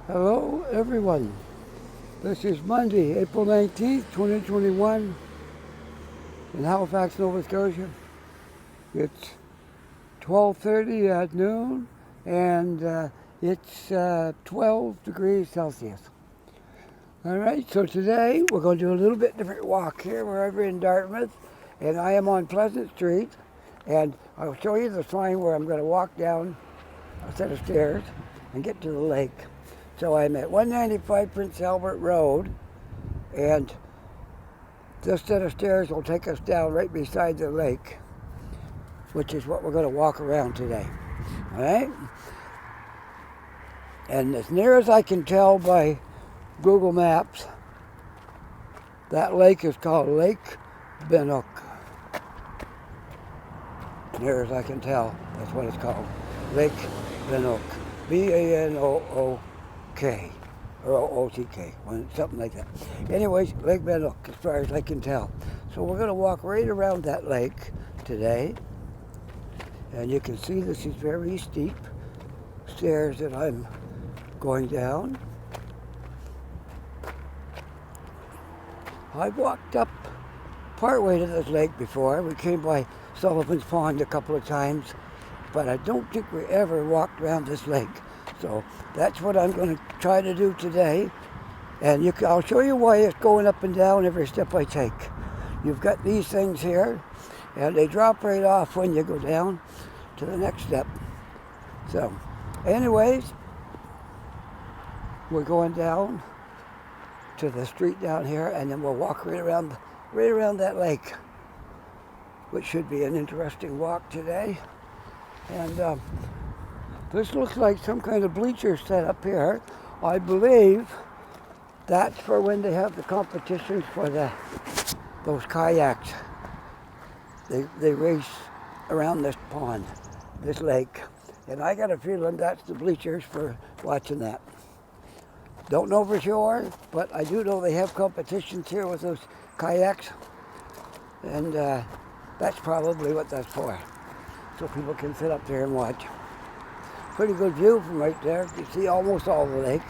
Hello everyone. This is Monday, April 19th, 2021 in Halifax, Nova Scotia. It's 12:30 at noon and it's 12 degrees Celsius. Alright, so today we're going to do a little bit different walk here. We're over in Dartmouth and I am on Pleasant Street, and I'll show you the sign where I'm going to walk down a set of stairs and get to the lake. So I'm at 195 Prince Albert Road, and this set of stairs will take us down right beside the lake, which is what we're going to walk around today. All right? And as near as I can tell by Google Maps, that lake is called Lake Banook. Near as I can tell, that's what it's called. Lake Banook. B-A-N-O-O-K. Or O-T-K, something like that. Anyways, Lake Banook, as far as I can tell. So we're going to walk right around that lake today. And you can see this is very steep stairs that I'm going down. I've walked up partway to this lake before. We came by Sullivan's Pond a couple of times, but I don't think we ever walked around this lake. So that's what I'm going to try to do today. And I'll show you why it's going up and down every step I take. You've got these things here, and they drop right off when you go down to the next step. So anyways, we're going down to the street down here, and then we'll walk right around that lake, which should be an interesting walk today. And this looks like some kind of bleacher set up here. I believe that's for when they have the competitions for those kayaks. They race around this pond, this lake. And I got a feeling that's the bleachers for watching that. Don't know for sure, but I do know they have competitions here with those kayaks. And that's probably what that's for. So people can sit up there and watch. Pretty good view from right there. You see almost all the lake.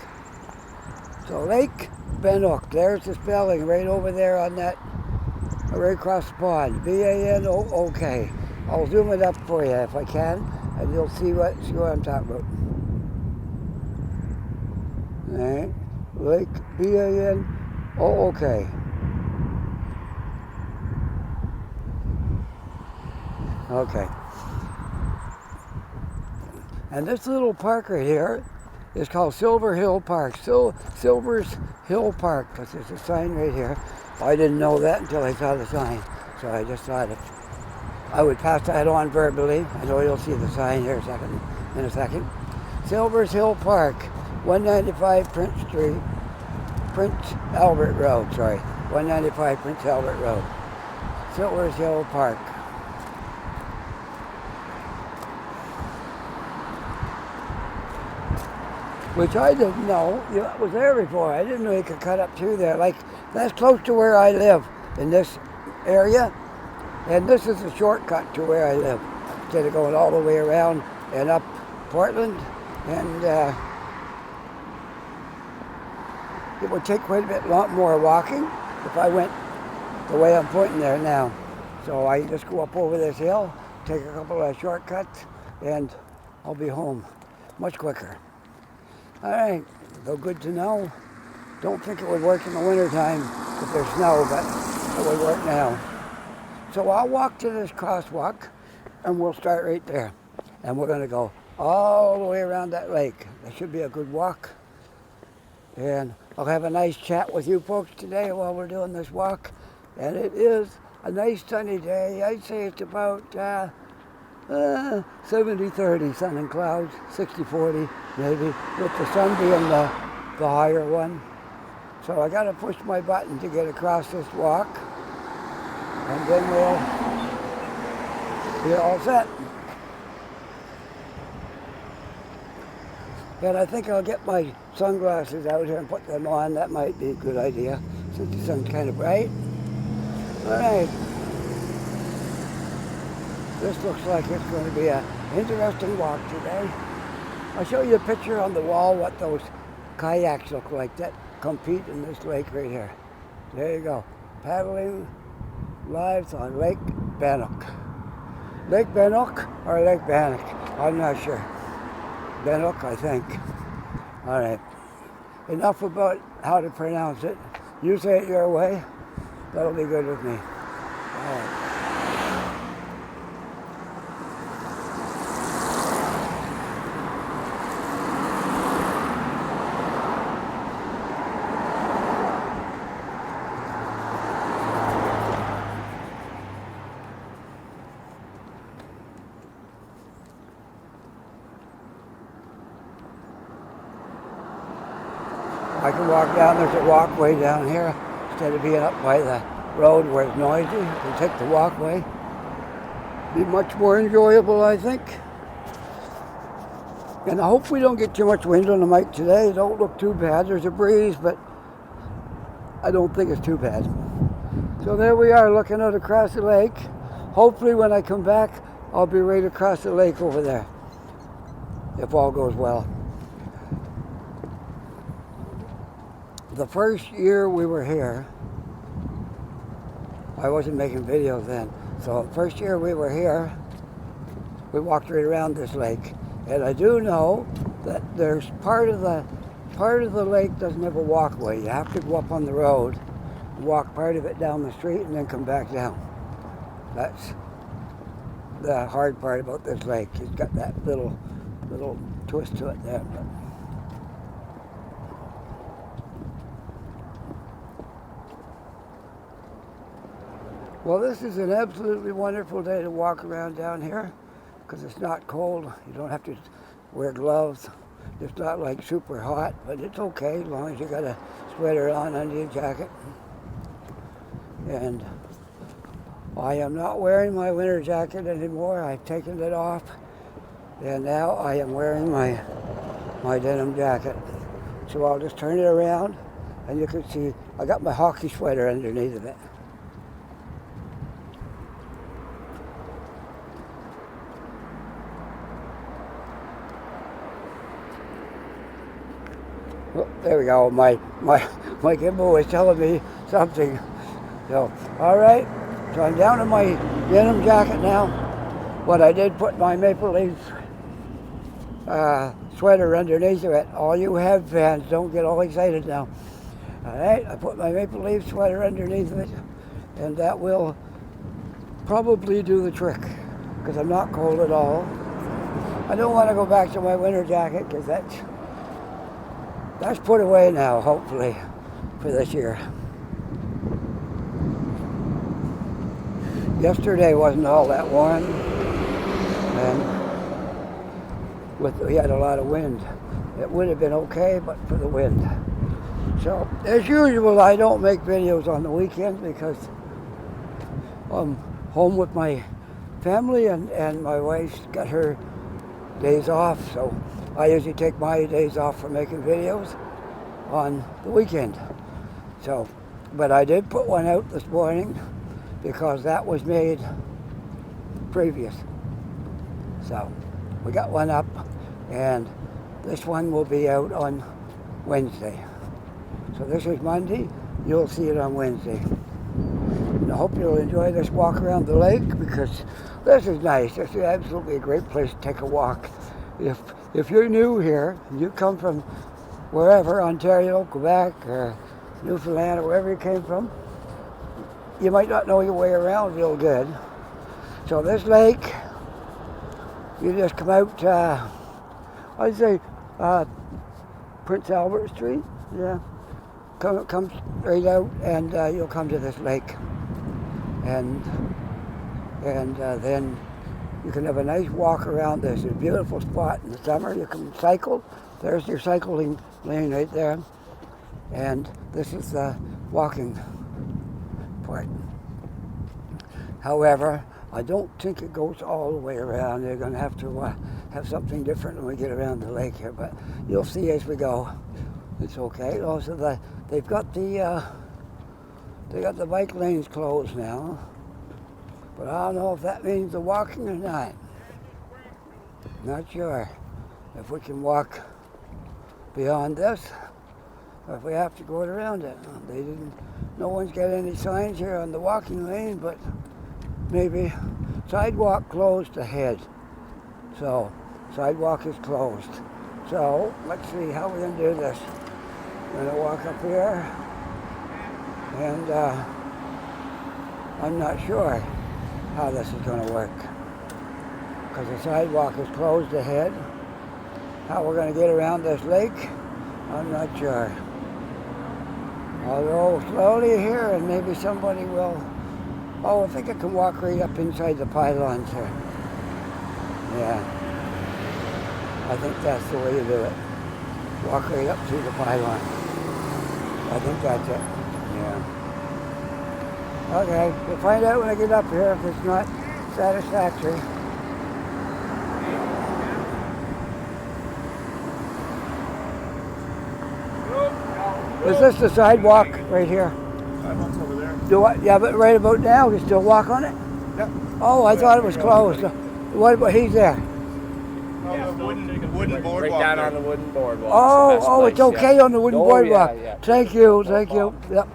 So Lake Banook, there's the spelling right over there on that, right across the pond. B-A-N-O-O-K. I'll zoom it up for you if I can, and you'll see what I'm talking about. All right, Lake B-A-N-O-O-K. Okay. And this little park right here is called Silver Hill Park. Silver's Hill Park, because there's a sign right here. I didn't know that until I saw the sign. So I just thought I would pass that on verbally. I know you'll see the sign here in a second. Silver's Hill Park, 195 Prince Albert Road, 195 Prince Albert Road. Silver's Hill Park. Which I didn't know. It was there before. I didn't know you could cut up through there. Like, that's close to where I live in this area. And this is a shortcut to where I live, instead of going all the way around and up Portland. And it would take quite a lot more walking if I went the way I'm pointing there now. So I just go up over this hill, take a couple of shortcuts, and I'll be home much quicker. All right, so good to know. Don't think it would work in the wintertime if there's snow, but it would work now. So I'll walk to this crosswalk, and we'll start right there. And we're going to go all the way around that lake. That should be a good walk. And I'll have a nice chat with you folks today while we're doing this walk. And it is a nice sunny day. I'd say it's about 70-30 sun and clouds, 60-40 maybe, with the sun being the higher one. So I got to push my button to get across this walk, and then we'll be all set. And I think I'll get my sunglasses out here and put them on. That might be a good idea since the sun's kind of bright. All right. This looks like it's going to be an interesting walk today. I'll show you a picture on the wall what those kayaks look like that compete in this lake right here. There you go. Paddling live on Lake Banook. Lake Banook or Lake Banook? I'm not sure. Banook, I think. All right. Enough about how to pronounce it. You say it your way. That'll be good with me. All right. I can walk down, there's a walkway down here, instead of being up by the road where it's noisy. You can take the walkway. Be much more enjoyable, I think. And I hope we don't get too much wind on the mic today. It don't look too bad. There's a breeze, but I don't think it's too bad. So there we are, looking out across the lake. Hopefully when I come back, I'll be right across the lake over there, if all goes well. The first year we were here, I wasn't making videos then, so the first year we were here, we walked right around this lake. And I do know that there's part of the lake doesn't have a walkway. You have to go up on the road, walk part of it down the street, and then come back down. That's the hard part about this lake. It's got that little twist to it there. But well, this is an absolutely wonderful day to walk around down here because it's not cold. You don't have to wear gloves. It's not like super hot, but it's okay as long as you got a sweater on under your jacket. And I am not wearing my winter jacket anymore. I've taken it off, and now I am wearing my denim jacket. So I'll just turn it around, and you can see I got my hockey sweater underneath of it. Oh, there we go. My gimbal was telling me something. So, all right. So I'm down in my denim jacket now. But I did put my Maple Leaf sweater underneath of it. All you have fans, don't get all excited now. All right. I put my Maple Leaf sweater underneath of it, and that will probably do the trick because I'm not cold at all. I don't want to go back to my winter jacket because that's put away now, hopefully, for this year. Yesterday wasn't all that warm, and we had a lot of wind. It would have been okay, but for the wind. So, as usual, I don't make videos on the weekend because I'm home with my family, and my wife's got her days off, so I usually take my days off for making videos on the weekend. So, but I did put one out this morning because that was made previous. So, we got one up, and this one will be out on Wednesday. So this is Monday, you'll see it on Wednesday. And I hope you'll enjoy this walk around the lake because this is nice. This is absolutely a great place to take a walk. If you're new here, you come from wherever, Ontario, Quebec, or Newfoundland, or wherever you came from, you might not know your way around real good. So this lake, you just come out, I'd say Prince Albert Street, yeah. Come straight out, and you'll come to this lake. And then you can have a nice walk around this. It's a beautiful spot in the summer. You can cycle. There's your cycling lane right there. And this is the walking part. However, I don't think it goes all the way around. They're going to have something different when we get around the lake here. But you'll see as we go. It's okay. Also, they've got the bike lanes closed now. But I don't know if that means the walking or not. Not sure if we can walk beyond this. if we have to go around it. They didn't. No one's got any signs here on the walking lane, but maybe sidewalk closed ahead. So sidewalk is closed. So let's see how we're gonna do this. I'm gonna walk up here, and I'm not sure how this is gonna work because the sidewalk is closed ahead. How we're gonna get around this lake, I'm not sure. I'll go slowly here and maybe somebody will. Oh, I think I can walk right up inside the pylons here. Yeah. I think that's the way to do it. Walk right up through the pylon. I think that's it. Yeah. Okay, we'll find out when I get up here if it's not satisfactory. Is this the sidewalk right here? Sidewalk's over there. Do what? Yeah, but right about now, you still walk on it? Yep. Oh, I thought it was closed. What about he's there? No, the wooden boardwalk. Right down there. on the wooden boardwalk. Oh, it's okay, yeah. On the wooden boardwalk. Yeah. Thank you, thank you. Yep.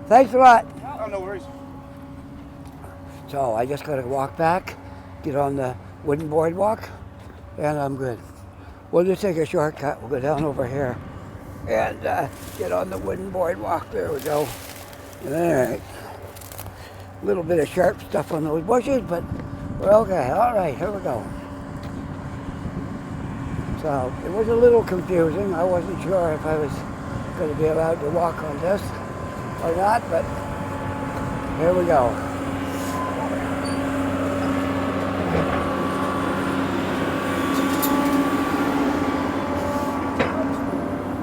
Thanks a lot. Oh, no worries. So I just gotta walk back, get on the wooden boardwalk, and I'm good. We'll just take a shortcut. We'll go down over here and get on the wooden boardwalk. There we go. All right. A little bit of sharp stuff on those bushes, but we're okay. All right, here we go. So it was a little confusing. I wasn't sure if I was going to be allowed to walk on this or not, but here we go.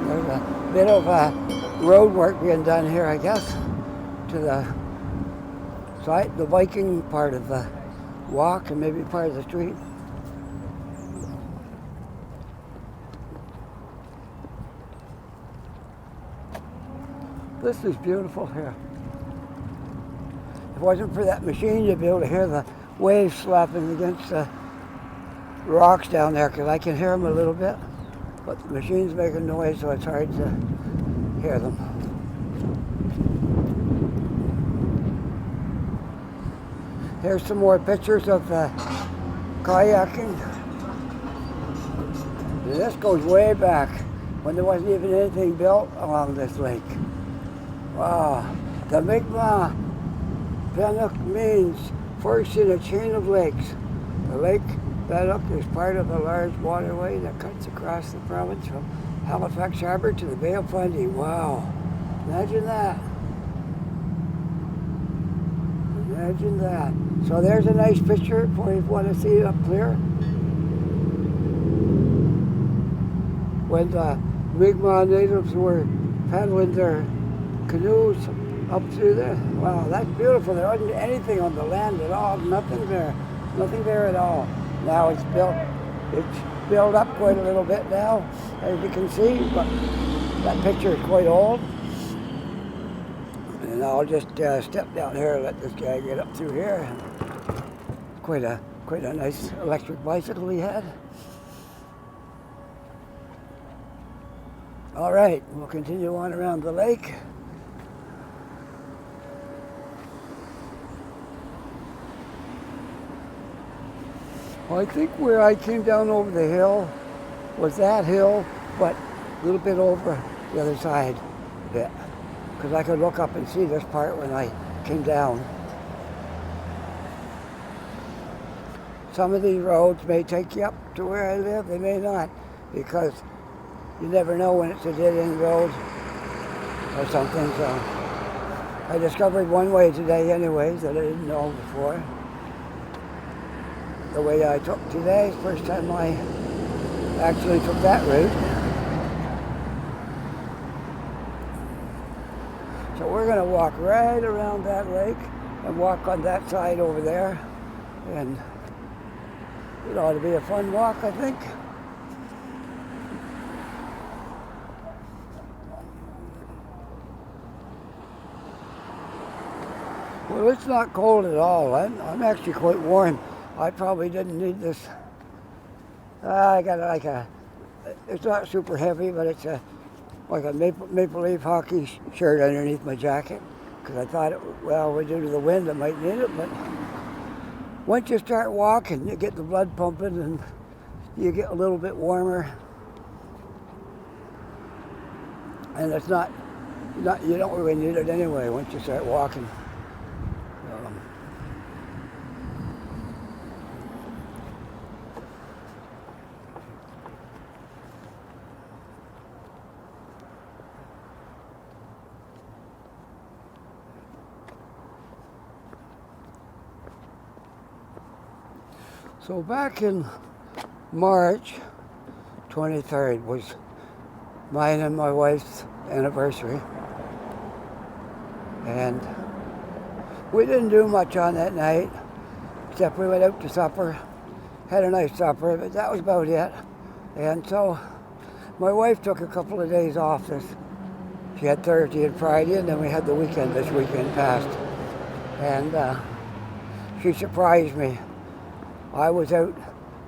There's a bit of road work being done here, I guess, to the side, the Viking part of the walk and maybe part of the street. This is beautiful here. If it wasn't for that machine, you'd be able to hear the waves slapping against the rocks down there, because I can hear them a little bit, but the machine's making noise, so it's hard to hear them. Here's some more pictures of the kayaking. And this goes way back when there wasn't even anything built along this lake. Wow. The Lake Banook means first in a chain of lakes. The Lake Banook is part of a large waterway that cuts across the province from Halifax Harbour to the Bay of Fundy. Wow. Imagine that. Imagine that. So there's a nice picture for you if you want to see it up clear. When the Mi'kmaq natives were paddling their canoes up through there. Wow, that's beautiful. There wasn't anything on the land at all. Nothing there. Nothing there at all. Now it's built up quite a little bit now, as you can see, but that picture is quite old. And I'll just step down here and let this guy get up through here. Quite a nice electric bicycle he had. All right, we'll continue on around the lake. Well, I think where I came down over the hill was that hill, but a little bit over the other side a bit, because I could look up and see this part when I came down. Some of these roads may take you up to where I live, they may not, because you never know when it's a dead-end road or something. So I discovered one way today anyways that I didn't know before. The way I took today, first time I actually took that route. So we're going to walk right around that lake and walk on that side over there. And it ought to be a fun walk, I think. Well, it's not cold at all. I'm actually quite warm. I probably didn't need this. I got like a it's not super heavy, but it's like a Maple Leaf hockey shirt underneath my jacket. Because I thought, due to the wind, I might need it. But once you start walking, you get the blood pumping and you get a little bit warmer. And it's not you don't really need it anyway once you start walking. So back in March 23rd was mine and my wife's anniversary. And we didn't do much on that night, except we went out to supper, had a nice supper, but that was about it. And so my wife took a couple of days off. She had Thursday and Friday, and then we had the weekend this weekend passed. And she surprised me. I was out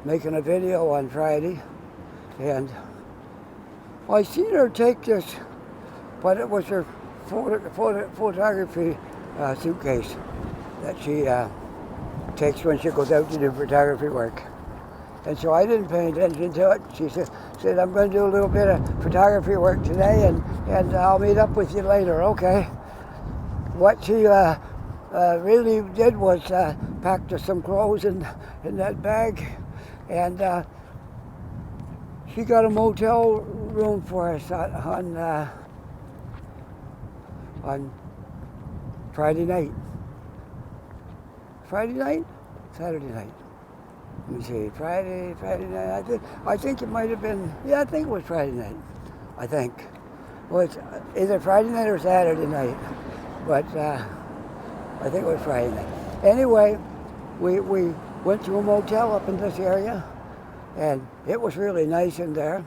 making a video on Friday, and I seen her take this, but it was her photography suitcase that she takes when she goes out to do photography work. And so I didn't pay attention to it. She said I'm going to do a little bit of photography work today, and I'll meet up with you later, okay? What she really did was packed us some clothes in that bag, and she got a motel room for us on Friday night. Friday night? Saturday night. Let me see, Friday night. I think it might have been, I think it was Friday night. I think. Well, it's either Friday night or Saturday night, but I think it was Friday night. Anyway, we went to a motel up in this area, and it was really nice in there.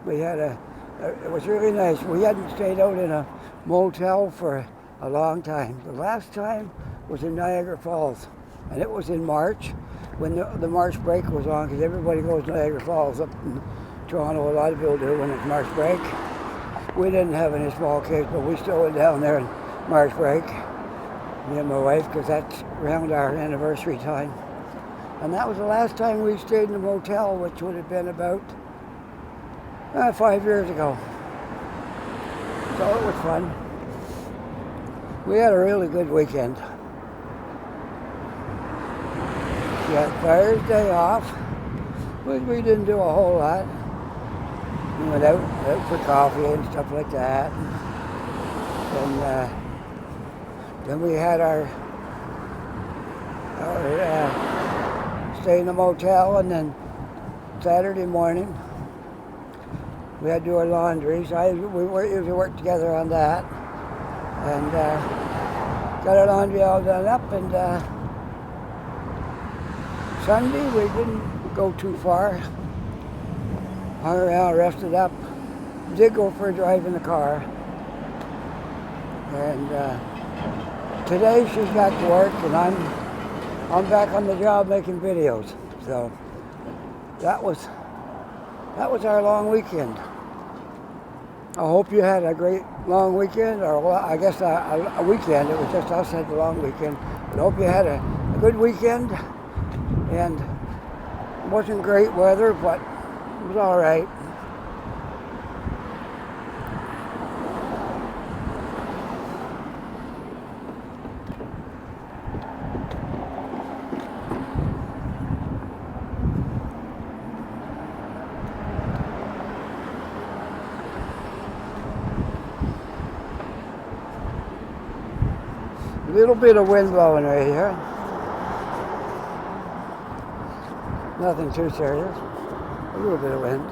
It was really nice. We hadn't stayed out in a motel for a long time. The last time was in Niagara Falls, and it was in March when the March break was on, because everybody goes to Niagara Falls up in Toronto. A lot of people do when it's March break. We didn't have any small kids, but we still went down there in March break, me and my wife, because that's around our anniversary time. And that was the last time we stayed in a motel, which would have been about 5 years ago. So it was fun. We had a really good weekend. We had Thursday off. We didn't do a whole lot. We went out for coffee and stuff like that. And then we had our stay in the motel, and then Saturday morning we had to do our laundry. So we usually work together on that, and got our laundry all done up. And Sunday we didn't go too far. Hung around, rested up. Did go for a drive in the car. And today she's back to work, and I'm back on the job making videos. So that was our long weekend. I hope you had a great long weekend, or well, I guess a weekend. It was just us had the long weekend. But I hope you had a good weekend. And it wasn't great weather, but it was all right. A little bit of wind blowing right here. Nothing too serious. A little bit of wind.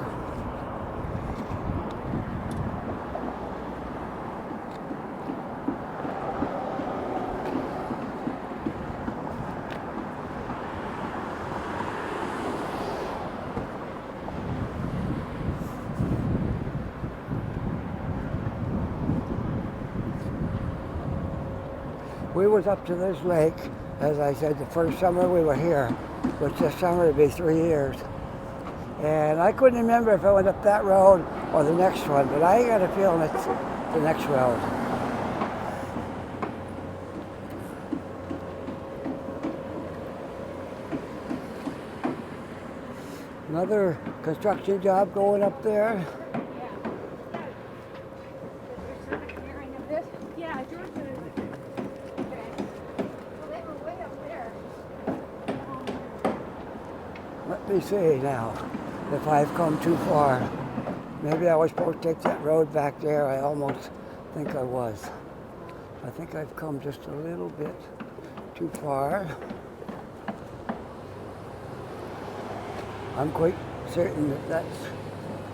We was up to this lake, as I said, the first summer we were here, which this summer would be 3 years. And I couldn't remember if I went up that road or the next one, but I got a feeling it's the next road. Another construction job going up there. Yeah, I drove to it. Okay. Well, they were way up there. Let me see now if I've come too far. Maybe I was supposed to take that road back there. I almost think I was. I think I've come just a little bit too far. I'm quite certain that that's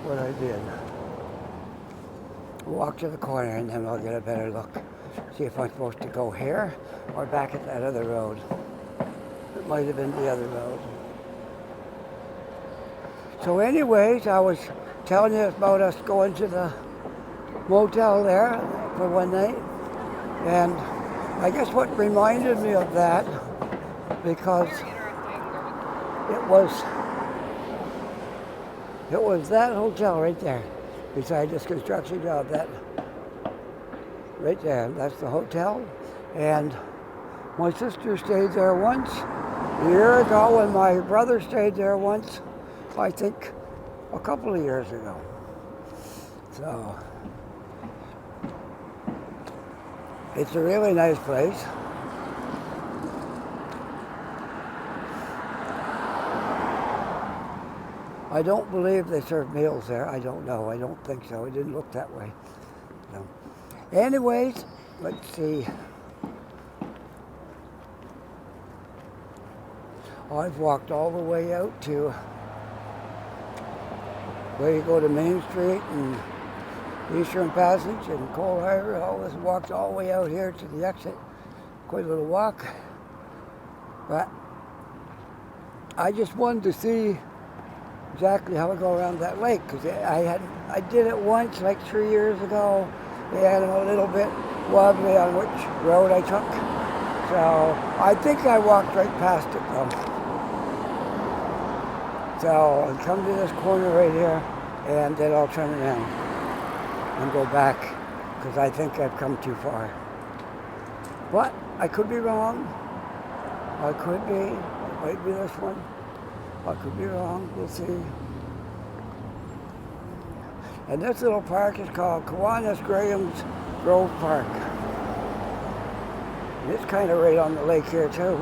what I did. Walk to the corner and then I'll get a better look. See if I'm supposed to go here or back at that other road. It might have been the other road. So anyways, I was telling you about us going to the motel there for one night. And I guess what reminded me of that, because it was that hotel right there, beside this construction job, that right there, that's the hotel. And my sister stayed there once, a year ago, and my brother stayed there once, I think a couple of years ago. So, it's a really nice place. I don't believe they serve meals there. I don't know. I don't think so. It didn't look that way. No. Anyways, let's see. I've walked all the way out to where you go to Main Street and Eastern Passage and Coal Harbor. All this walked all the way out here to the exit. Quite a little walk. But I just wanted to see exactly how I go around that lake, because I did it once like 3 years ago, and I'm a little bit wobbly on which road I took. So I think I walked right past it though. So I'll come to this corner right here, and then I'll turn around and go back, because I think I've come too far. But I could be wrong. I could be. It might be this one. I could be wrong, we'll see. And this little park is called Kiwanis Graham's Grove Park. And it's kind of right on the lake here too.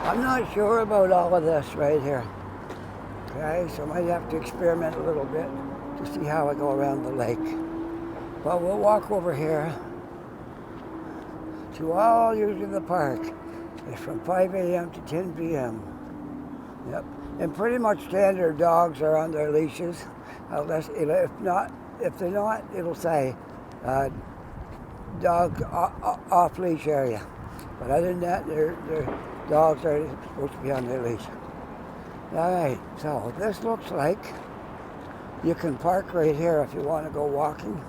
I'm not sure about all of this right here. Okay, so I might have to experiment a little bit to see how I go around the lake. But we'll walk over here to all usually the park. It's from 5 a.m. to 10 p.m. Yep. And pretty much standard dogs are on their leashes. Unless, if they're not, it'll say dog off leash area. But other than that, their dogs are supposed to be on their leash. All right, so this looks like you can park right here if you want to go walking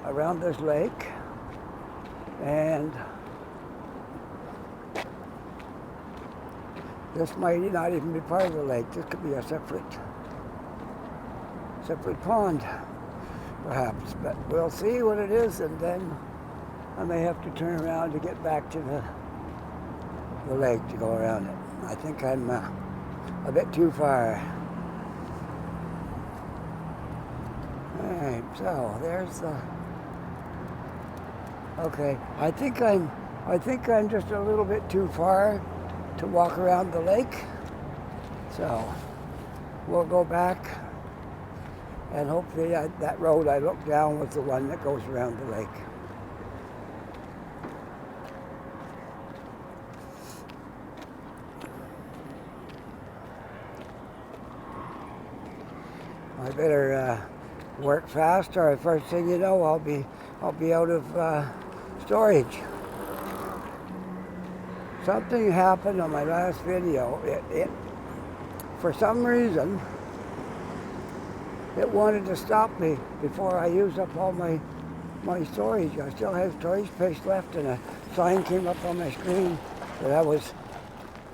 around this lake. And this might not even be part of the lake. This could be a separate pond, perhaps. But we'll see what it is, and then I may have to turn around to get back to the lake to go around it. I think I'm a bit too far. All right, so there's the. Okay, I think I'm just a little bit too far to walk around the lake. So we'll go back, and hopefully that road I looked down was the one that goes around the lake. I better work fast, or first thing you know, I'll be out of storage. Something happened on my last video. It for some reason, it wanted to stop me before I used up all my storage. I still have storage space left, and a sign came up on my screen But I was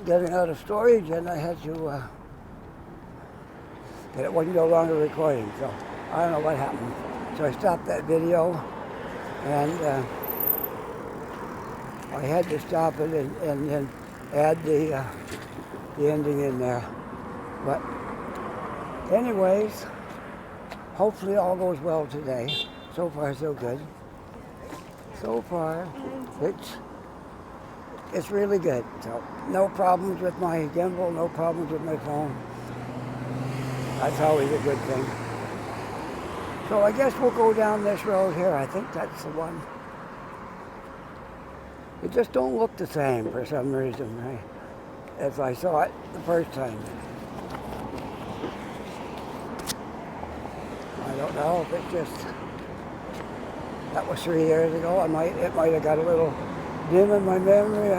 getting out of storage and I had to, and it wasn't no longer recording, so I don't know what happened. So I stopped that video and I had to stop it and then add the ending in there. But anyways, hopefully all goes well today. So far so good. So far it's really good. So no problems with my gimbal, no problems with my phone. That's always a good thing. So I guess we'll go down this road here. I think that's the one. It just don't look the same for some reason, right? As I saw it the first time. I don't know if it's just, that was 3 years ago. It might have got a little dim in my memory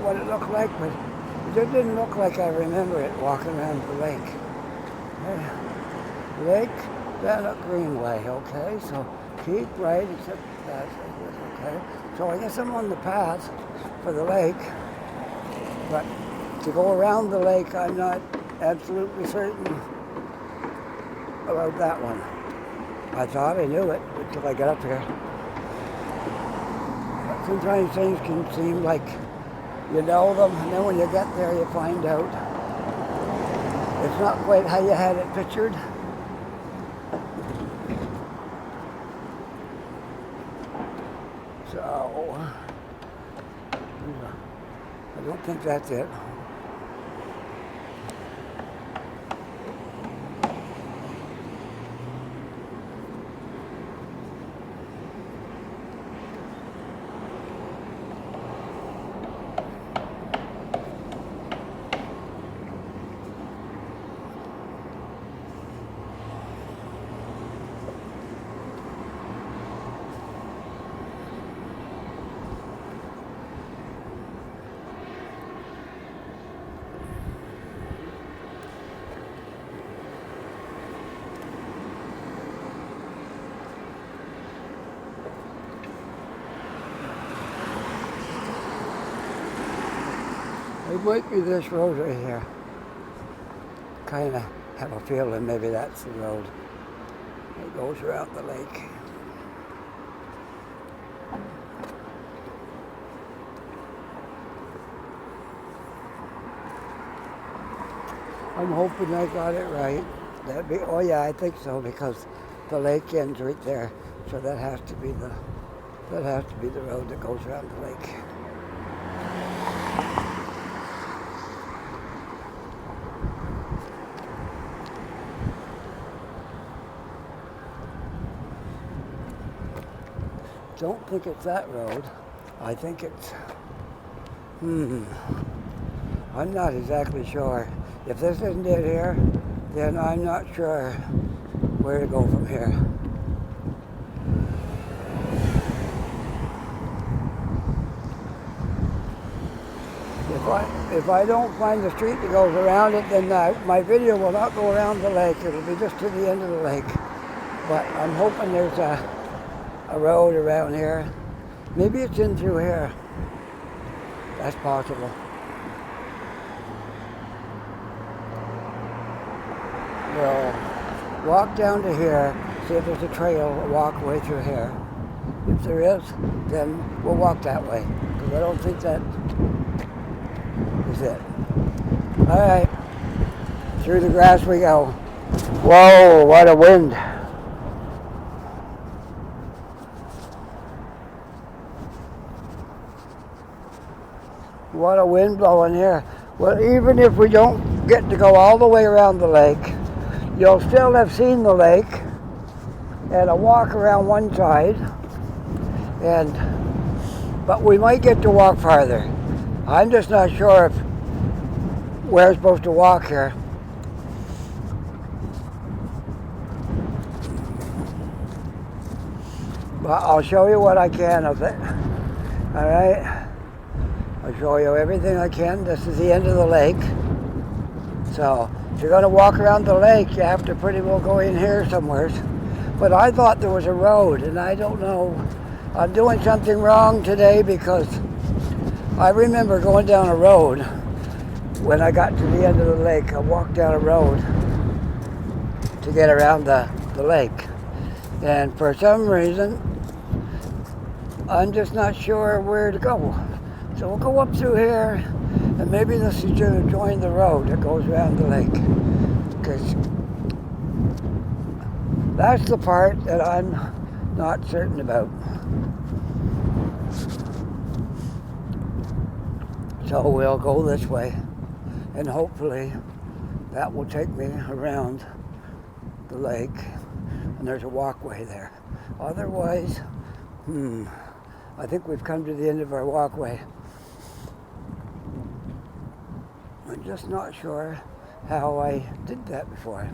what it looked like, but it just didn't look like I remember it walking around the lake. Lake Banook Greenway, okay, so keep right, except that's okay. So I guess I'm on the path for the lake, but to go around the lake, I'm not absolutely certain about that one. I thought I knew it until I got up here. But sometimes things can seem like you know them, and then when you get there, you find out it's not quite how you had it pictured. So, I don't think that's it. It might be this road right here. Kind of have a feeling maybe that's the road that goes around the lake. I'm hoping I got it right. That'd be, oh yeah, I think so, because the lake ends right there. So that has to be the road that goes around the lake. Don't think it's that road. I think it's, I'm not exactly sure. If this isn't it here, then I'm not sure where to go from here. If I don't find the street that goes around it, then my video will not go around the lake. It'll be just to the end of the lake. But I'm hoping there's a road around here. Maybe it's in through here. That's possible. We'll walk down to here, see if there's a trail, a walkway through here. If there is, then we'll walk that way, because I don't think that is it. All right, through the grass we go. Whoa, what a wind. What a wind blowing here. Well, even if we don't get to go all the way around the lake, you'll still have seen the lake and a walk around one side, but we might get to walk farther. I'm just not sure if we're supposed to walk here. But I'll show you what I can of it. All right? I'll show you everything I can. This is the end of the lake. So if you're going to walk around the lake, you have to pretty well go in here somewhere. But I thought there was a road, and I don't know. I'm doing something wrong today because I remember going down a road when I got to the end of the lake. I walked down a road to get around the lake. And for some reason, I'm just not sure where to go. So we'll go up through here, and maybe this is going to join the road that goes around the lake. Because that's the part that I'm not certain about. So we'll go this way, and hopefully that will take me around the lake, and there's a walkway there. Otherwise, I think we've come to the end of our walkway. I'm just not sure how I did that before.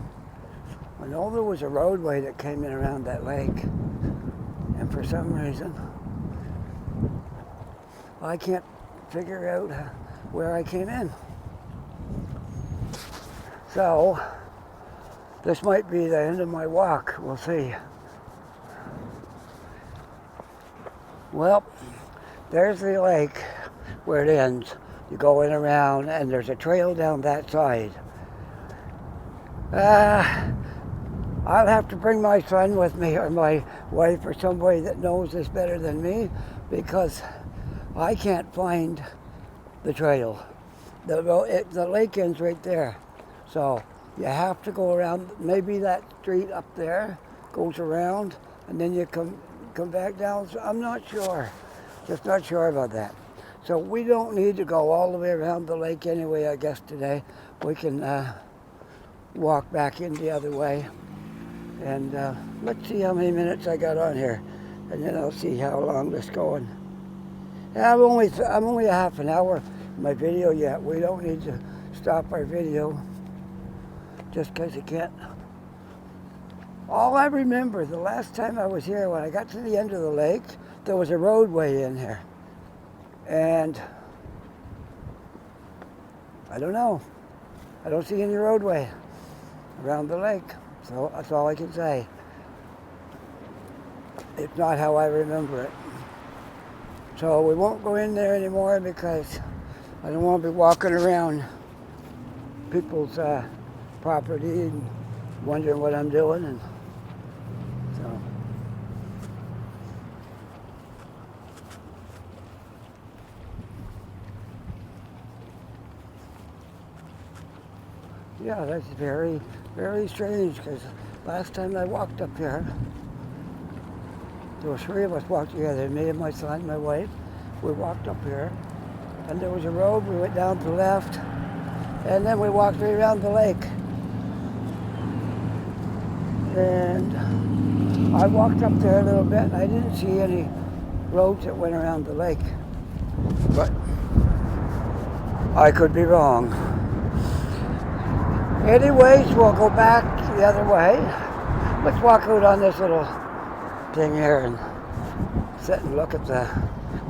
I know there was a roadway that came in around that lake, and for some reason, I can't figure out where I came in. So, this might be the end of my walk. We'll see. Well, there's the lake where it ends. You go in around, and there's a trail down that side. I'll have to bring my son with me, or my wife, or somebody that knows this better than me, because I can't find the trail. The lake ends right there. So you have to go around. Maybe that street up there goes around, and then you come back down. So I'm not sure. Just not sure about that. So we don't need to go all the way around the lake anyway, I guess, today. We can walk back in the other way. And let's see how many minutes I got on here. And then I'll see how long this is going. I'm only a half an hour in my video yet. We don't need to stop our video just because you can't. All I remember, the last time I was here, when I got to the end of the lake, there was a roadway in here. And I don't know. I don't see any roadway around the lake. So that's all I can say. It's not how I remember it. So we won't go in there anymore because I don't want to be walking around people's property and wondering what I'm doing. And so. Yeah, that's very, very strange, because last time I walked up here, there were three of us walked together, me and my son, my wife. We walked up here, and there was a road. We went down to the left, and then we walked right around the lake. And I walked up there a little bit, and I didn't see any roads that went around the lake. But I could be wrong. Anyways, we'll go back the other way. Let's walk out on this little thing here and sit and look at the,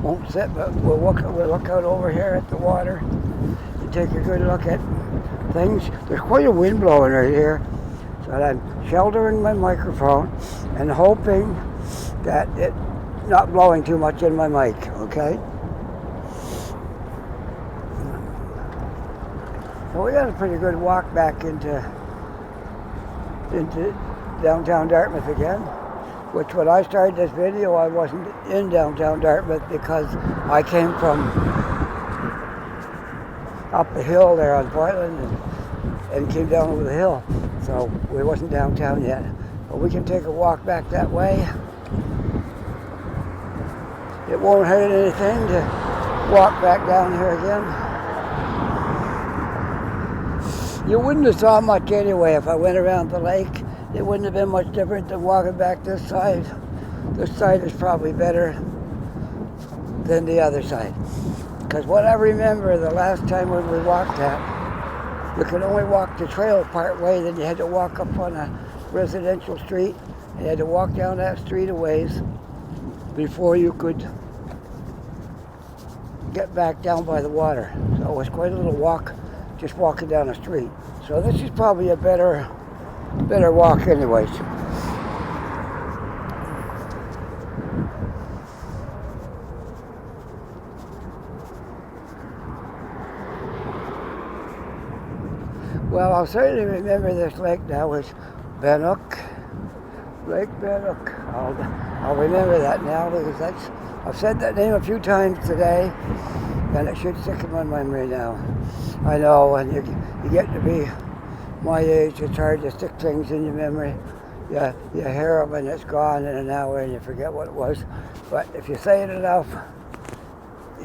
won't sit, but we'll look out over here at the water and take a good look at things. There's quite a wind blowing right here, so I'm sheltering my microphone and hoping that it's not blowing too much in my mic, okay? So we got a pretty good walk back into downtown Dartmouth again, which when I started this video, I wasn't in downtown Dartmouth because I came from up the hill there on Portland and came down over the hill. So we wasn't downtown yet. But we can take a walk back that way. It won't hurt anything to walk back down here again. You wouldn't have saw much anyway if I went around the lake. It wouldn't have been much different than walking back this side. This side is probably better than the other side. Because what I remember the last time when we walked that, you could only walk the trail part way, then you had to walk up on a residential street. You had to walk down that street a ways before you could get back down by the water. So it was quite a little walk, just walking down the street. So this is probably a better walk anyways. Well, I'll certainly remember this lake now. It's Banook, Lake Banook. I'll remember that now because I've said that name a few times today, and it should stick in my memory now. I know when you get to be my age, it's hard to stick things in your memory. You hear them and it's gone in an hour and you forget what it was. But if you say it enough,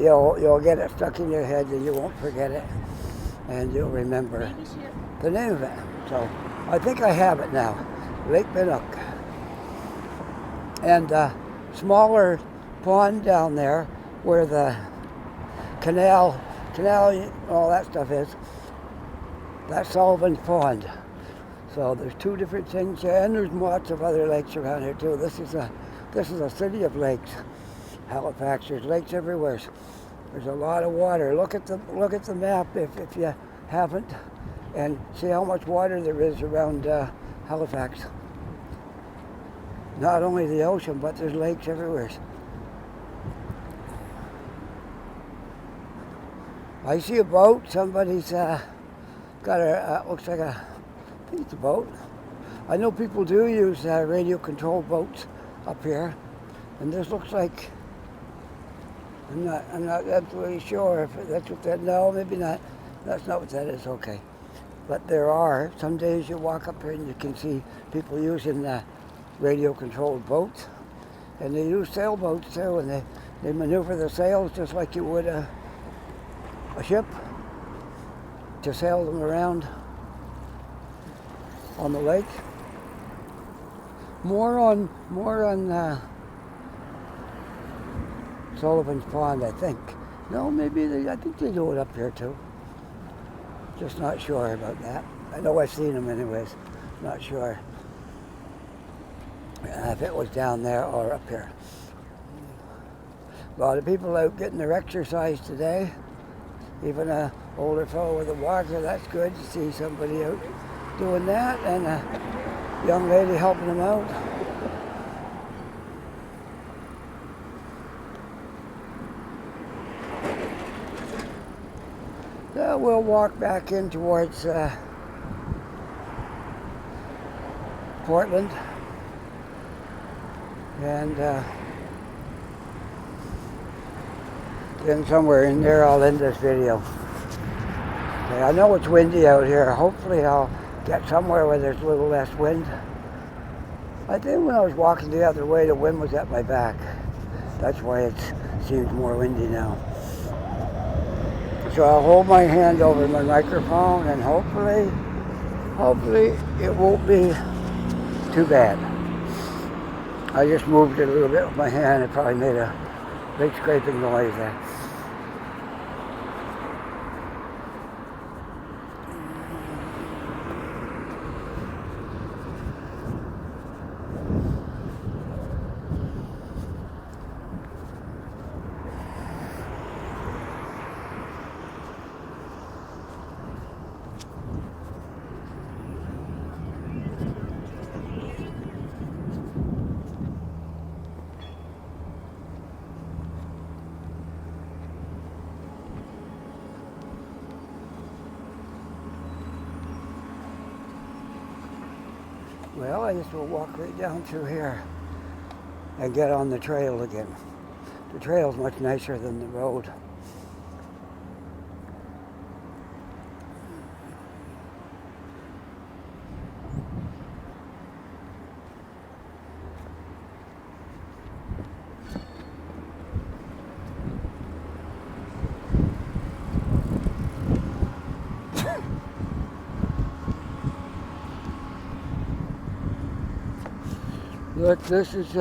you'll get it stuck in your head and you won't forget it, and you'll remember the name of it. So I think I have it now, Lake Banook. And smaller pond down there where the canal, all that stuff is, that's Sullivan's Pond. So there's two different things there, and there's lots of other lakes around here too. This is a city of lakes. Halifax, there's lakes everywhere. There's a lot of water. Look at the map if you haven't, and see how much water there is around Halifax. Not only the ocean, but there's lakes everywhere. I see a boat. Somebody's got looks like I think it's a boat. I know people do use radio-controlled boats up here, and this looks like, I'm not absolutely sure if that's what that, no, maybe not. That's not what that is, okay. But there are, some days you walk up here and you can see people using radio-controlled boats. And they use sailboats too, and they maneuver the sails just like you would a ship to sail them around on the lake. More on Sullivan's Pond, I think. No, maybe I think they do it up here too. Just not sure about that. I know I've seen them anyways. Not sure if it was down there or up here. A lot of people out getting their exercise today. Even an older fellow with a walker, that's good to see somebody out doing that, and a young lady helping them out. So we'll walk back in towards Portland, and then somewhere in there I'll end this video. Okay, I know it's windy out here. Hopefully I'll get somewhere where there's a little less wind. I think when I was walking the other way, the wind was at my back. That's why it seems more windy now. So I'll hold my hand over my microphone, and hopefully it won't be too bad. I just moved it a little bit with my hand. It probably made a big scraping noise there. Well, I just will walk right down through here and get on the trail again. The trail's much nicer than the road. Look, this is,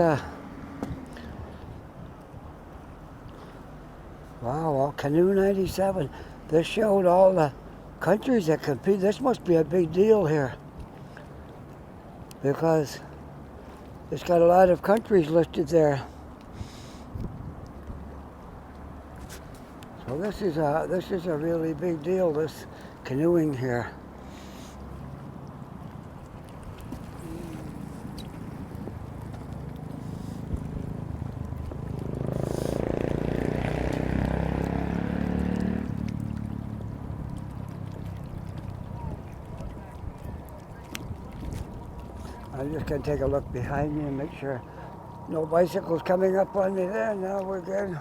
wow, Canoe 97. This showed all the countries that compete. This must be a big deal here, because it's got a lot of countries listed there. So this is a really big deal, this canoeing here. I'm just going to take a look behind me and make sure no bicycles coming up on me there. Now we're good.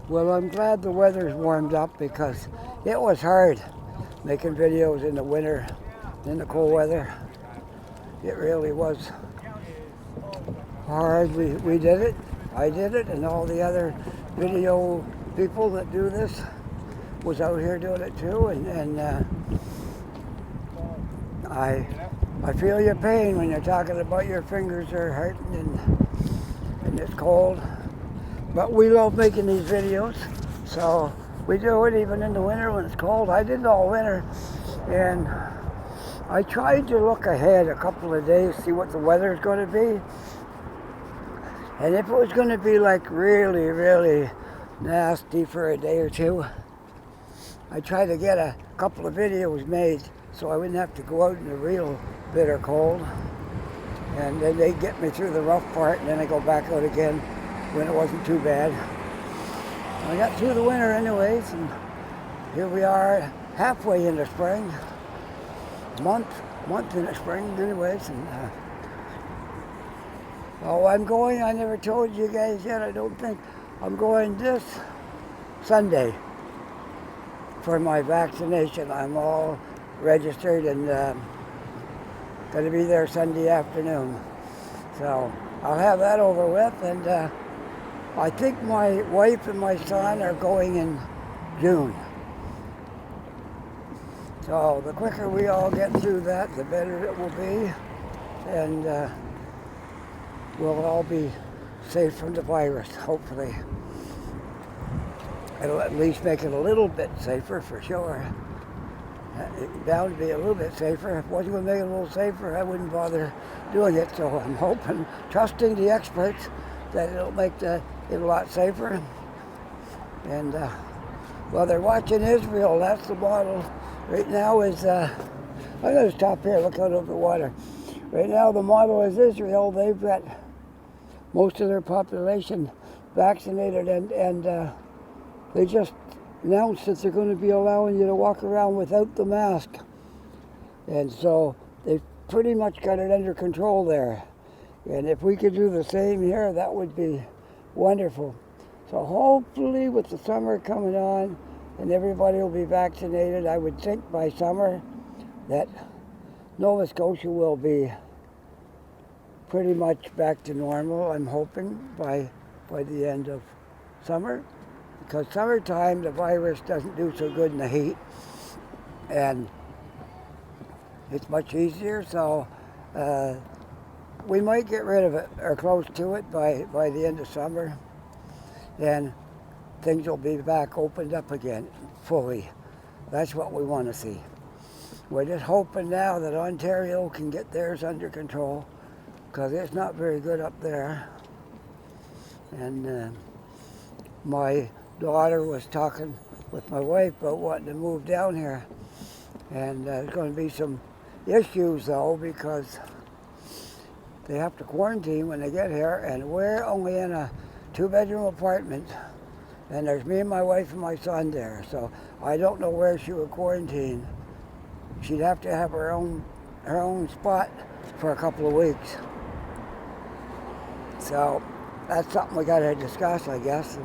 Well, I'm glad the weather's warmed up because it was hard making videos in the winter, in the cold weather. It really was hard. We did it. I did it, and all the other video people that do this was out here doing it too. And I feel your pain when you're talking about your fingers are hurting and it's cold. But we love making these videos, so we do it even in the winter when it's cold. I did it all winter, and I tried to look ahead a couple of days, see what the weather's going to be. And if it was going to be like really, really nasty for a day or two, I tried to get a couple of videos made so I wouldn't have to go out in the real bitter cold. And then they'd get me through the rough part, and then I go back out again when it wasn't too bad. I got through the winter anyways, and here we are halfway into spring. Month into spring anyways. And I'm going, I never told you guys yet, I don't think. I'm going this Sunday for my vaccination. I'm all registered and going to be there Sunday afternoon. So I'll have that over with, and I think my wife and my son are going in June. So the quicker we all get through that, the better it will be. And we'll all be safe from the virus, hopefully. It'll at least make it a little bit safer for sure. It's bound to be a little bit safer. If it wasn't going to make it a little safer, I wouldn't bother doing it. So I'm hoping, trusting the experts, that it'll make it a lot safer. And well, they're watching Israel. That's the model. Right now is, I'm going to stop here, look out over the water. Right now the model is Israel. They've got most of their population vaccinated, and they just announced that they're going to be allowing you to walk around without the mask. And so they've pretty much got it under control there. And if we could do the same here, that would be wonderful. So hopefully with the summer coming on and everybody will be vaccinated, I would think by summer that Nova Scotia will be pretty much back to normal, I'm hoping, by the end of summer. Because summertime, the virus doesn't do so good in the heat, and it's much easier, so we might get rid of it, or close to it, by the end of summer, and things will be back opened up again, fully. That's what we want to see. We're just hoping now that Ontario can get theirs under control, because it's not very good up there. And my daughter was talking with my wife about wanting to move down here, and there's going to be some issues though, because they have to quarantine when they get here, and we're only in a 2-bedroom apartment, and there's me and my wife and my son there, so I don't know where she would quarantine. She'd have to have her own spot for a couple of weeks. So that's something we got to discuss, I guess.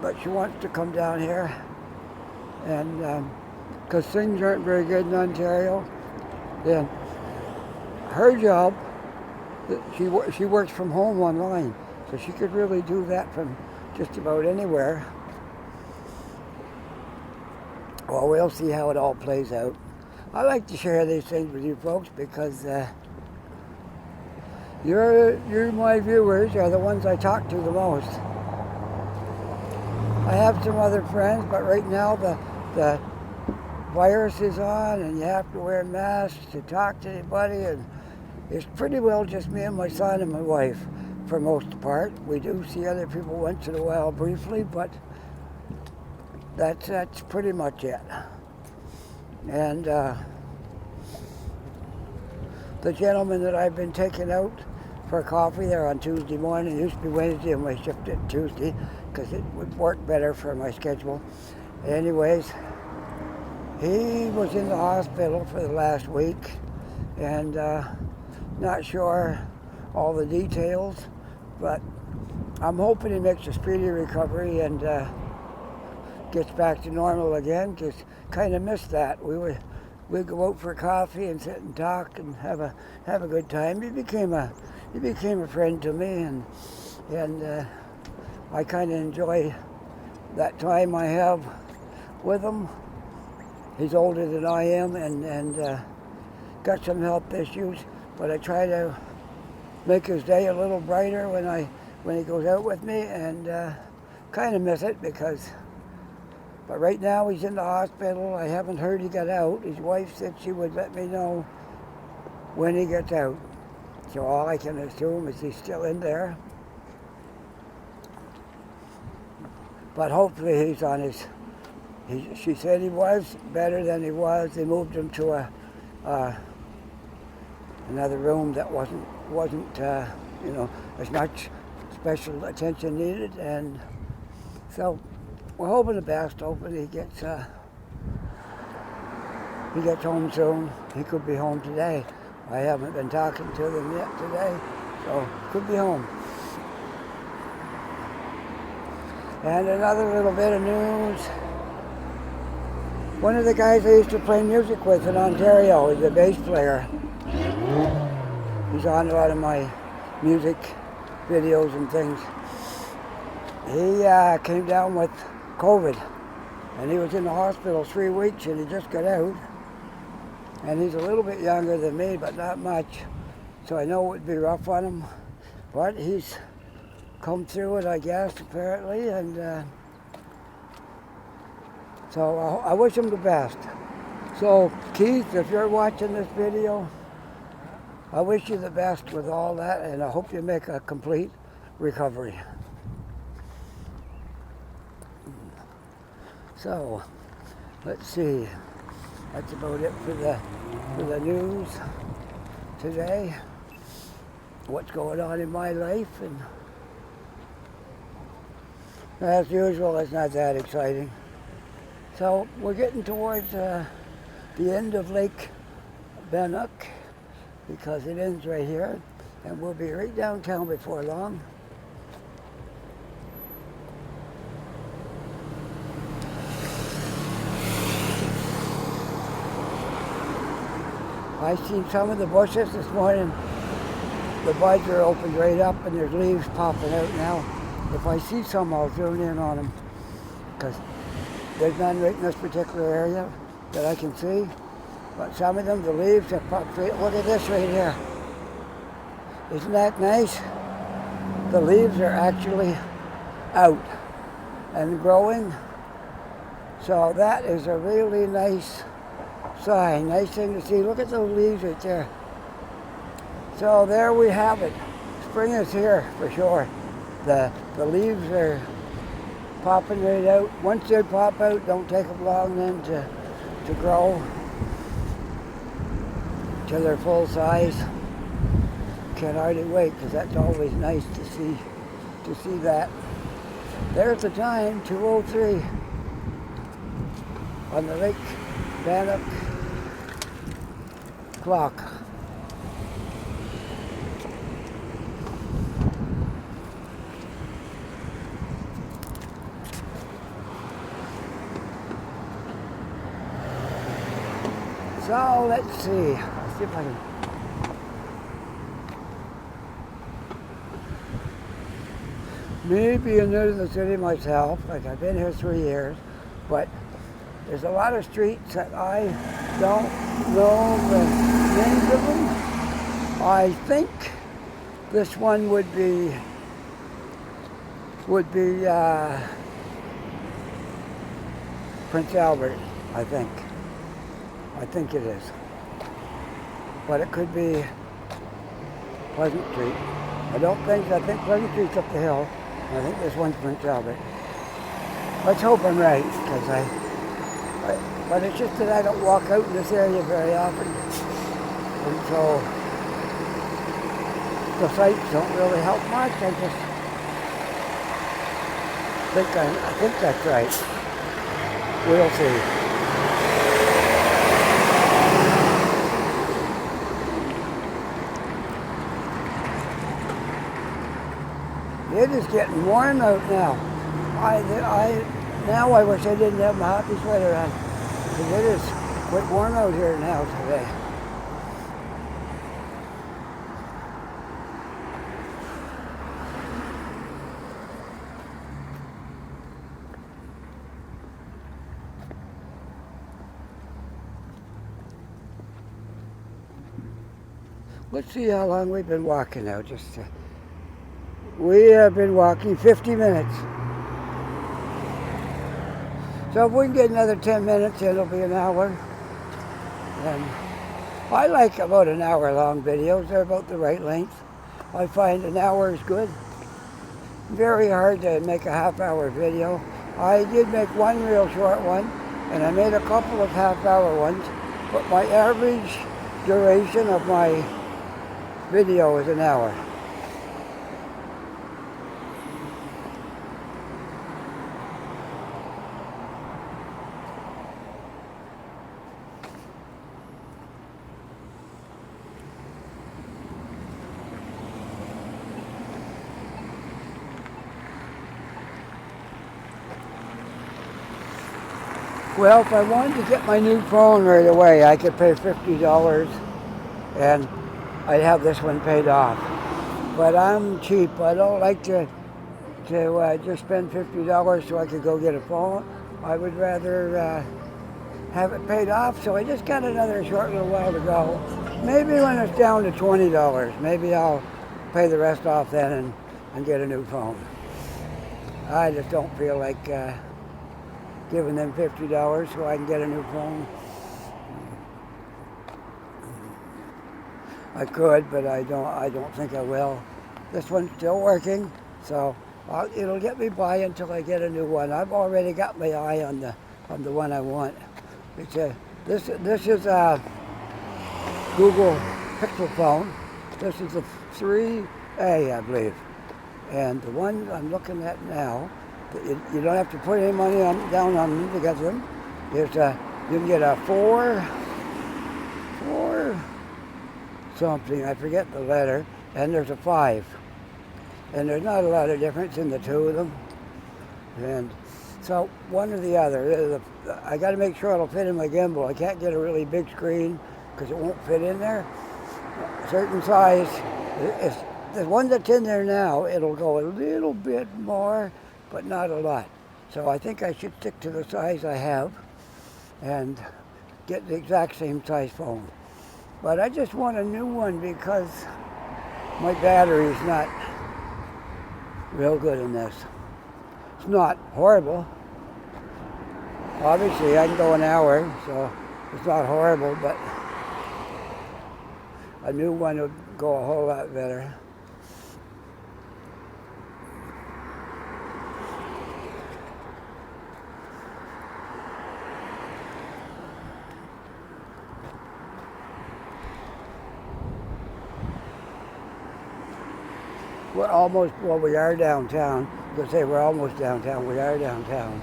But she wants to come down here, and because things aren't very good in Ontario, then her job, she works from home online, so she could really do that from just about anywhere. Well, we'll see how it all plays out. I like to share these things with you folks because you're my viewers, are the ones I talk to the most. I have some other friends, but right now the virus is on and you have to wear masks to talk to anybody, and it's pretty well just me and my son and my wife for most part. We do see other people once in a while briefly, but that's pretty much it. And the gentleman that I've been taking out for coffee there on Tuesday morning, it used to be Wednesday and we shifted it to Tuesday because it would work better for my schedule. Anyways, he was in the hospital for the last week and not sure all the details, but I'm hoping he makes a speedy recovery and gets back to normal again, because kind of missed that. We'd go out for coffee and sit and talk and have a good time. He became a friend to me, and I kind of enjoy that time I have with him. He's older than I am and got some health issues, but I try to make his day a little brighter when he goes out with me, and kind of miss it but right now he's in the hospital. I haven't heard he got out. His wife said she would let me know when he gets out. So all I can assume is he's still in there. But hopefully he's on his, she said he was better than he was. They moved him to another room that wasn't as much special attention needed, and so we're hoping the best. Hoping he gets home soon. He could be home today. I haven't been talking to them yet today, so could be home. And another little bit of news. One of the guys I used to play music with in Ontario is a bass player. He's on a lot of my music videos and things. He came down with COVID, and he was in the hospital 3 weeks, and he just got out. And he's a little bit younger than me, but not much, so I know it would be rough on him. But he's come through it, I guess, apparently, and so I wish him the best. So Keith, if you're watching this video, I wish you the best with all that, and I hope you make a complete recovery. So, let's see. That's about it for the news today. What's going on in my life, and as usual, it's not that exciting. So we're getting towards the end of Lake Banook, because it ends right here, and we'll be right downtown before long. I seen some of the bushes this morning. The buds are opened right up and there's leaves popping out now. If I see some, I'll zoom in on them, because there's none right in this particular area that I can see. But some of them, the leaves have popped right. Look at this right here. Isn't that nice? The leaves are actually out and growing. So that is a really nice sign, nice thing to see. Look at those leaves right there. So there we have it. Spring is here for sure. The leaves are popping right out. Once they pop out, don't take them long then to grow to their full size. Can't hardly wait, because that's always nice to see that. There's the time, 2:03 on the Lake Banook clock. So let's see. Let's see if I can. Me being new to the city myself, like I've been here 3 years, but there's a lot of streets that I don't know the names of them. I think this one would be Prince Albert, I think. I think it is. But it could be Pleasant Street. I think Pleasant Street's up the hill. I think this one's Prince Albert. Let's hope I'm right, because but it's just that I don't walk out in this area very often. And so the sights don't really help much. I think that's right. We'll see. It is getting warm out now. Now I wish I didn't have my happy sweater on, because it is quite warm out here now today. Let's see how long we've been walking now. We have been walking 50 minutes. So if we can get another 10 minutes, it'll be an hour. And I like about an hour long videos. They're about the right length. I find an hour is good. Very hard to make a half-hour video. I did make one real short one, and I made a couple of half-hour ones, but my average duration of my video is an hour. Well, if I wanted to get my new phone right away, I could pay $50 and I'd have this one paid off. But I'm cheap. I don't like to just spend $50 so I could go get a phone. I would rather have it paid off, so I just got another short little while to go. Maybe when it's down to $20, maybe I'll pay the rest off then and get a new phone. I just don't feel like giving them $50 so I can get a new phone. I could, but I don't think I will. This one's still working, so it'll get me by until I get a new one. I've already got my eye on the one I want. This is a Google Pixel phone. This is a 3A, I believe. And the one I'm looking at now, you don't have to put any money down on them to get them. You can get a 4 something, I forget the letter, and there's a 5. And there's not a lot of difference in the two of them. And so one or the other. I got to make sure it'll fit in my gimbal. I can't get a really big screen because it won't fit in there. A certain size. The one that's in there now, it'll go a little bit more, but not a lot. So I think I should stick to the size I have and get the exact same size phone. But I just want a new one because my battery's not real good in this. It's not horrible. Obviously I can go an hour, so it's not horrible, but a new one would go a whole lot better. We're almost, well, we are downtown. I was going to say we're almost downtown. We are downtown.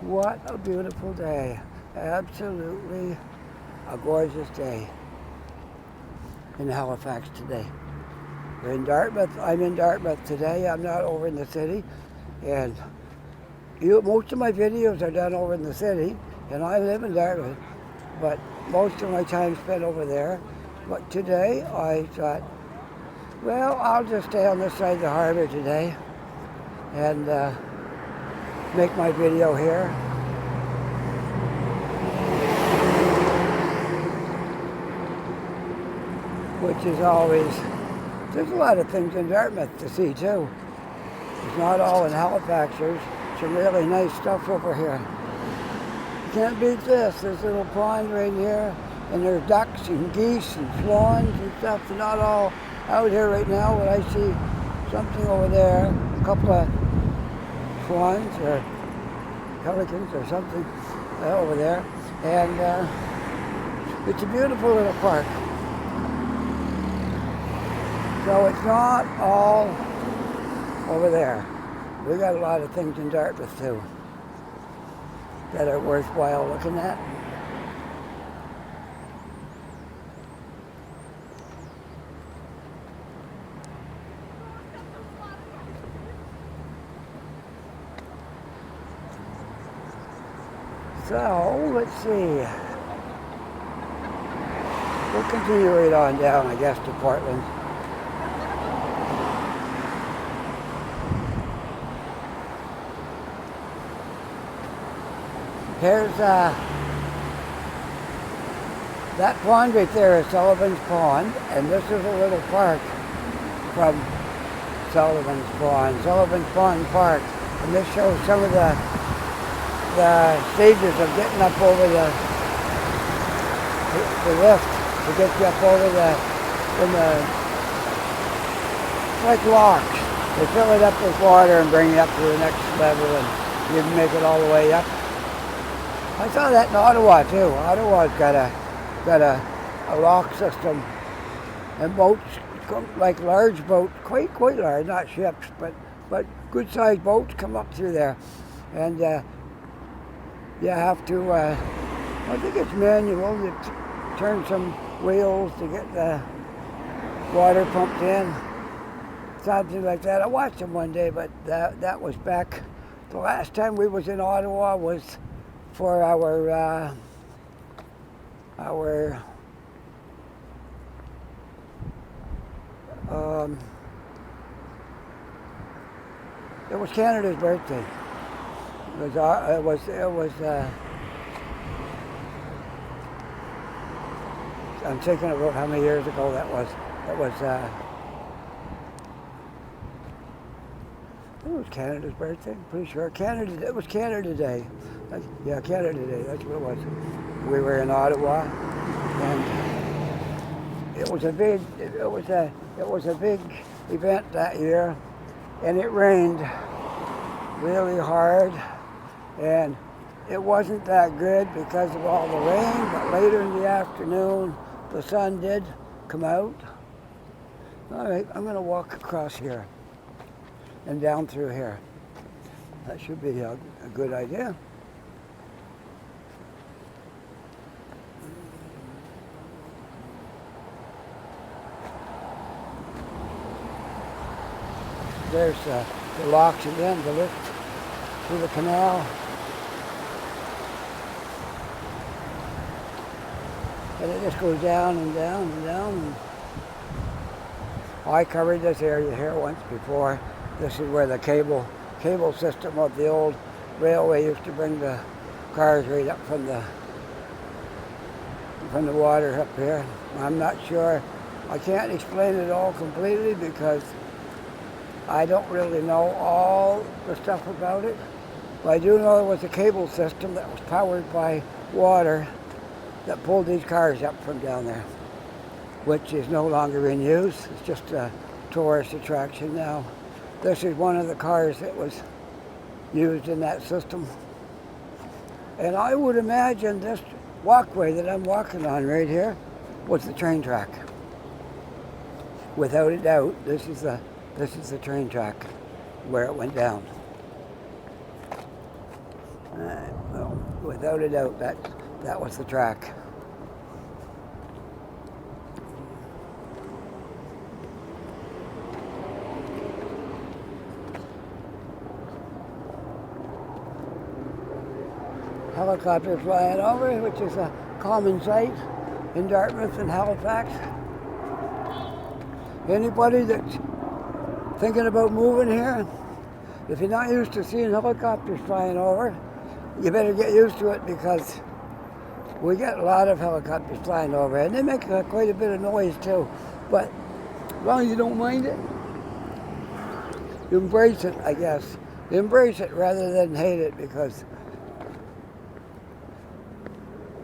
What a beautiful day. Absolutely a gorgeous day in Halifax today. We're in Dartmouth. I'm in Dartmouth today. I'm not over in the city. And most of my videos are done over in the city, and I live in Dartmouth, but most of my time spent over there. But today I thought, well, I'll just stay on this side of the harbor today and make my video here. Which is always, there's a lot of things in Dartmouth to see too. It's not all in Halifax. There's some really nice stuff over here. You can't beat this. There's a little pond right here. and there's ducks and geese and swans and stuff. They're not all out here right now, but I see something over there, a couple of swans or pelicans or something over there, and it's a beautiful little park. So it's not all over there. We got a lot of things in Dartmouth too that are worthwhile looking at. So, let's see. We'll continue right on down, I guess, to Portland. Here's that pond right there is Sullivan's Pond, and this is a little park from Sullivan's Pond Park, and this shows some of the stages of getting up over the lift to get you up over like locks. They fill it up with water and bring you up to the next level, and you can make it all the way up. I saw that in Ottawa too. Ottawa's got a lock system, and boats, like large boats, quite large, not ships, but good-sized boats come up through there, and you have to. I think it's manual. You turn some wheels to get the water pumped in, something like that. I watched them one day, but that was back. The last time we was in Ottawa was for our it was Canada's birthday. It was I'm thinking about how many years ago that was. It was Canada's birthday, I'm pretty sure. It was Canada Day. Yeah, Canada Day, that's what it was. We were in Ottawa, and it was a big event that year, and it rained really hard, and it wasn't that good because of all the rain, but later in the afternoon, the sun did come out. All right, I'm gonna walk across here and down through here. That should be a good idea. There's the locks again, the lift through the canal. And it just goes down and down and down. I covered this area here once before. This is where the cable system of the old railway used to bring the cars right up from the water up here. I'm not sure. I can't explain it all completely because I don't really know all the stuff about it. But I do know it was a cable system that was powered by water that pulled these cars up from down there, which is no longer in use. It's just a tourist attraction now. This is one of the cars that was used in that system. And I would imagine this walkway that I'm walking on right here was the train track. Without a doubt, this is the train track where it went down. Well, without a doubt, that was the track. Helicopter flying over, which is a common sight in Dartmouth and Halifax. Anybody that's thinking about moving here, if you're not used to seeing helicopters flying over, you better get used to it because we get a lot of helicopters flying over, and they make quite a bit of noise too. But as long as you don't mind it, you embrace it, I guess. You embrace it rather than hate it because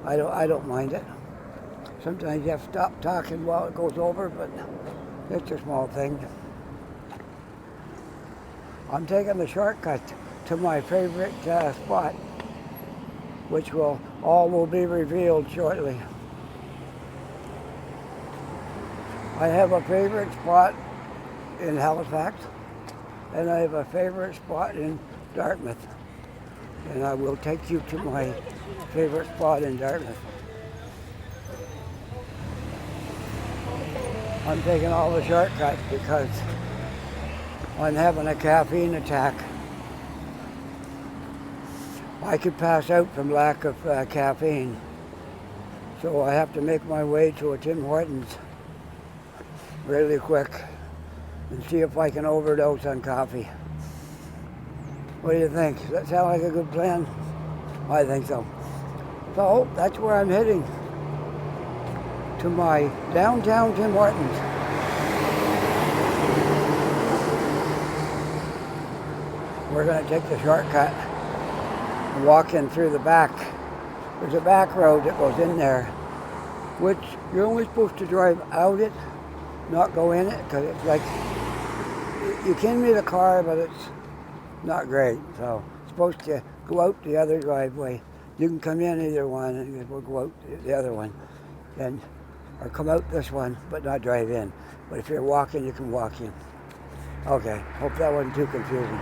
I don't mind it. Sometimes you have to stop talking while it goes over, but it's a small thing. I'm taking the shortcut to my favorite spot, which will be revealed shortly. I have a favorite spot in Halifax, and I have a favorite spot in Dartmouth. And I will take you to my favorite spot in Dartmouth. I'm taking all the shortcuts because I'm having a caffeine attack. I could pass out from lack of caffeine. So I have to make my way to a Tim Hortons really quick and see if I can overdose on coffee. What do you think? Does that sound like a good plan? I think so. So that's where I'm heading, to my downtown Tim Hortons. We're going to take the shortcut and walk in through the back. There's a back road that goes in there, which you're only supposed to drive out it, not go in it, because it's like, you can meet a car, but it's not great. So it's supposed to go out the other driveway. You can come in either one, and we'll go out the other one, or come out this one, but not drive in. But if you're walking, you can walk in. Okay, hope that wasn't too confusing.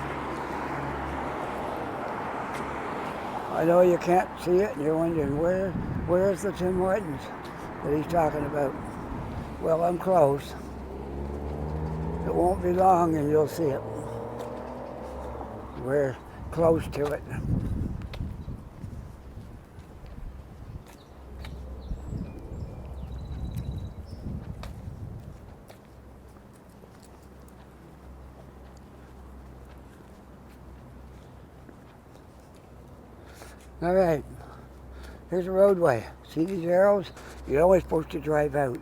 I know you can't see it, and you're wondering, where's the Tim Hortons that he's talking about? Well, I'm close. It won't be long and you'll see it. We're close to it. All right, here's a roadway. See these arrows? You're only supposed to drive out.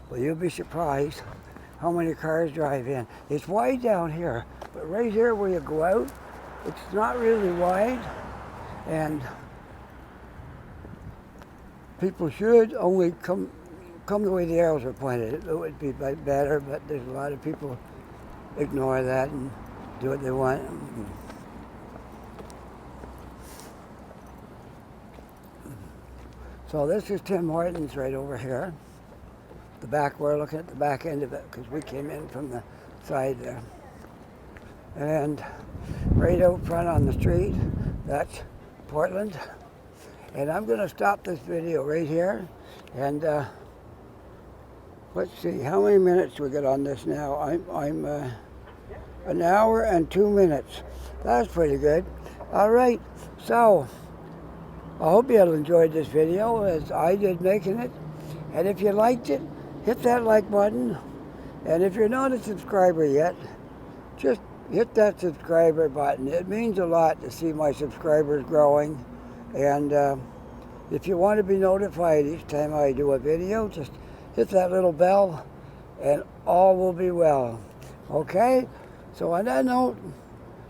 Well, you'll be surprised how many cars drive in. It's wide down here, but right here where you go out, it's not really wide, and people should only come the way the arrows are pointed. It would be better, but there's a lot of people ignore that and do what they want. So this is Tim Hortons right over here. The back, we're looking at the back end of it because we came in from the side there. And right out front on the street, that's Portland. And I'm going to stop this video right here. And let's see, how many minutes we got on this now? I'm an hour and 2 minutes. That's pretty good. All right, so I hope you all enjoyed this video as I did making it. And if you liked it, hit that like button. And if you're not a subscriber yet, just hit that subscriber button. It means a lot to see my subscribers growing. And if you want to be notified each time I do a video, just hit that little bell and all will be well. Okay? So on that note,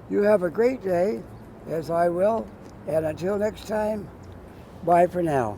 you have a great day, as I will. And until next time, bye for now.